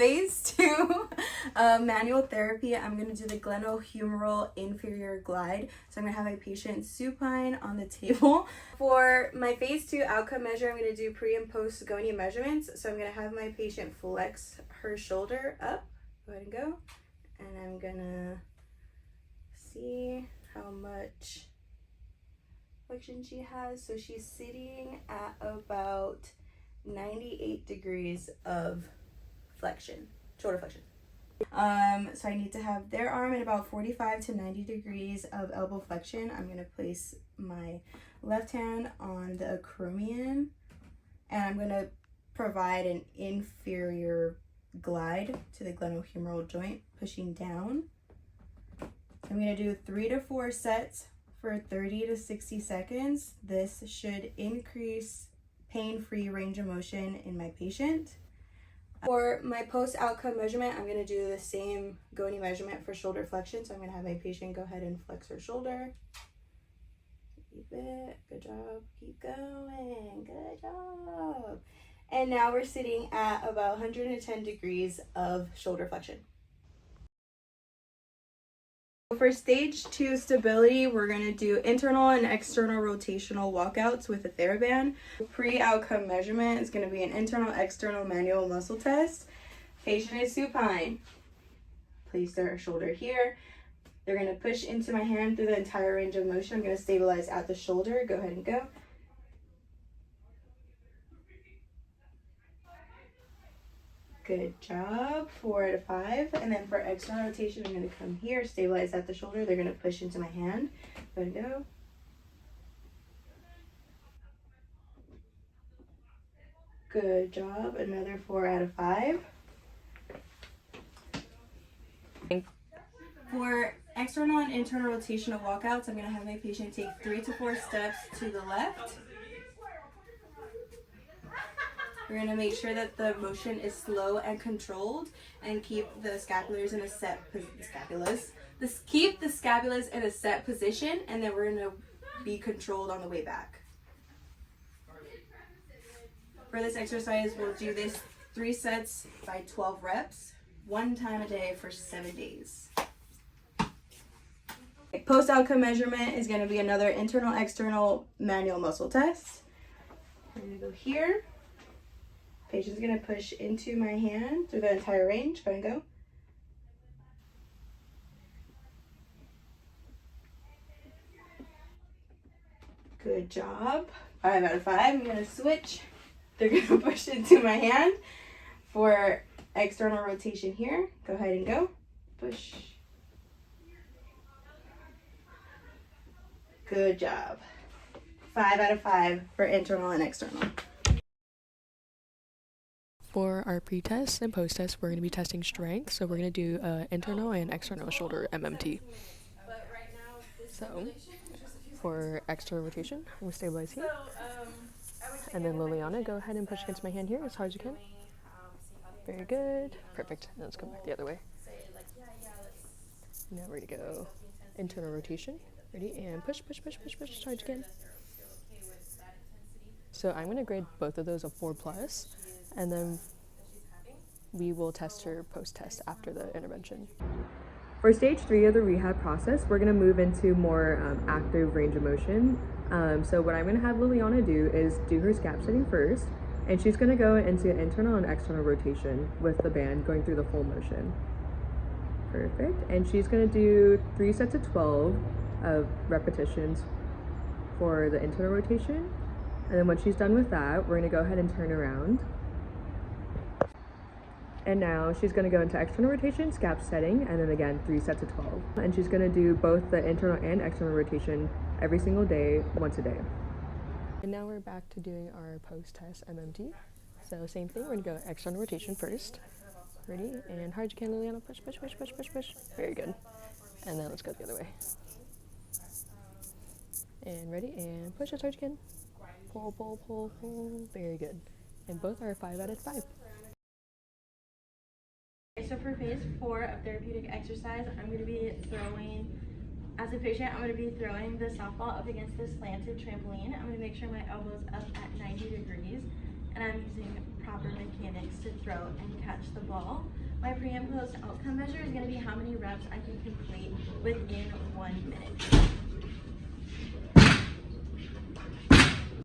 phase 2 manual therapy, I'm going to do the glenohumeral inferior glide. So I'm going to have my patient supine on the table. For my phase 2 outcome measure, I'm going to do pre and post goni measurements. So I'm going to have my patient flex her shoulder up. Go ahead and go. And I'm going to see how much flexion she has. So she's sitting at about 98 degrees of flexion, shoulder flexion. So I need to have their arm at about 45 to 90 degrees of elbow flexion. I'm going to place my left hand on the acromion, and I'm going to provide an inferior glide to the glenohumeral joint, pushing down. I'm going to do 3 to 4 sets for 30 to 60 seconds. This should increase pain-free range of motion in my patient. For my post-outcome measurement, I'm going to do the same goni measurement for shoulder flexion. So I'm going to have my patient go ahead and flex her shoulder. Keep it. Good job. Keep going. Good job. And now we're sitting at about 110 degrees of shoulder flexion. For stage 2 stability, we're going to do internal and external rotational walkouts with a TheraBand. Pre-outcome measurement is going to be an internal-external manual muscle test. Patient is supine. Place their shoulder here. They're going to push into my hand through the entire range of motion. I'm going to stabilize at the shoulder. Go ahead and go. Good job. 4 out of 5. And then for external rotation, I'm going to come here, stabilize at the shoulder. They're going to push into my hand. Go ahead and go. Good job. Another 4 out of 5. For external and internal rotational walkouts, I'm going to have my patient take 3 to 4 steps to the left. We're going to make sure that the motion is slow and controlled, and keep the scapulars in a set keep the scapulas in a set position, and then we're going to be controlled on the way back. For this exercise, we'll do this 3 sets by 12 reps, 1 time a day for 7 days. Post-outcome measurement is going to be another internal-external manual muscle test. We're going to go here. Patient's going to push into my hand through the entire range. Go and go. Good job. 5 out of 5. I'm going to switch. They're going to push into my hand for external rotation here. Go ahead and go. Push. Good job. 5 out of 5 for internal and external. For our pre-test and post-test, we're going to be testing strength. So we're going to do internal and external shoulder MMT. So for external rotation, I'm going to stabilize here. And then Liliana, go ahead and push against my hand here as hard as you can. Very good. Perfect. Now let's come back the other way. Now we're ready to go. Internal rotation. Ready? And push, push, push, push, push as hard as you can. So I'm going to grade both of those a 4+. And then we will test her post-test after the intervention. For stage 3 of the rehab process, we're going to move into more active range of motion. So what I'm going to have Liliana do is do her scap setting first, and she's going to go into internal and external rotation with the band going through the full motion. Perfect. And she's going to do 3 sets of 12 of repetitions for the internal rotation. And then when she's done with that, we're going to go ahead and turn around. And now she's going to go into external rotation, scap setting, and then again 3 sets of 12. And she's going to do both the internal and external rotation every single day, once a day. And now we're back to doing our post-test MMT. So same thing, we're going to go external rotation first. Ready? And hard as you can, Liliana. Push, push, push, push, push, push. Very good. And then let's go the other way. And ready? And push as hard as you can. Pull, pull, pull, pull. Very good. And both are 5 out of 5. So for phase 4 of therapeutic exercise, I'm going to be throwing, as a patient, I'm going to be throwing the softball up against the slanted trampoline. I'm going to make sure my elbow's up at 90 degrees. and I'm using proper mechanics to throw and catch the ball. My pre and post outcome measure is going to be how many reps I can complete within 1 minute.